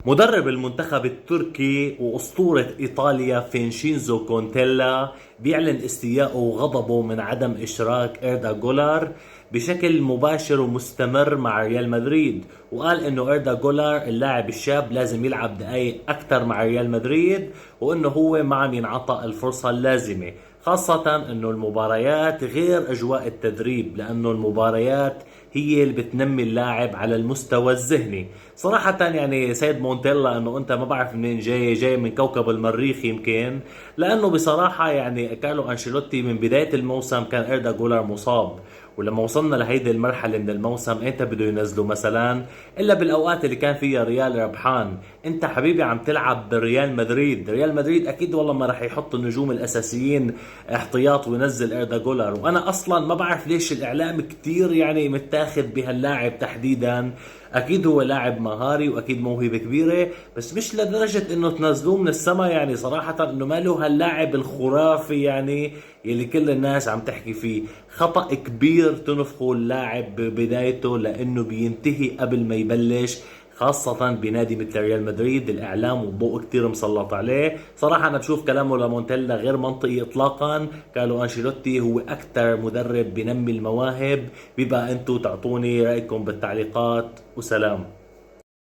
مدرب المنتخب التركي وأسطورة إيطاليا فينشينزو كونتيلا بيعلن استيائه وغضبه من عدم إشراك إيردا جولار بشكل مباشر ومستمر مع ريال مدريد، وقال إنه إيردا جولار اللاعب الشاب لازم يلعب دقائق أكثر مع ريال مدريد، وإنه هو ما عم ينعطى الفرصة اللازمة، خاصة إنه المباريات غير أجواء التدريب، لأنه المباريات هي اللي بتنمي اللاعب على المستوى الذهني. صراحة يعني سيد مونتيلا انه انت ما بعرف منين جاي من كوكب المريخ يمكن، لانه بصراحة يعني كارلو انشيلوتي من بداية الموسم كان إيردا جولر مصاب، ولما وصلنا لهيدي المرحلة من الموسم انت بده ينزله مثلا الا بالاوقات اللي كان فيها ريال ربحان. انت حبيبي عم تلعب بريال مدريد، ريال مدريد اكيد والله ما راح يحط النجوم الاساسيين احتياط وينزل إيردا جولر. وانا اصلا ما بعرف ليش الاعلام كتير يعني متاخد بهاللاعب تحديدا. اكيد هو لاعب مهاري واكيد موهبة كبيرة، بس مش لدرجة انه تنزلوه من السماء، يعني صراحة انه ما له هاللاعب الخرافي يعني يلي كل الناس عم تحكي فيه. خطأ كبير تنفخوا اللاعب ببدايته لانه بينتهي قبل ما يبلش، خاصة بنادي مثل ريال مدريد. الإعلام والضوء كتير مسلط عليه. صراحة أنا بشوف كلامه لمونتيلا غير منطقي إطلاقا. كارلو أنشيلوتي هو أكثر مدرب بنمي المواهب. بيبقى أنتوا تعطوني رأيكم بالتعليقات، وسلام.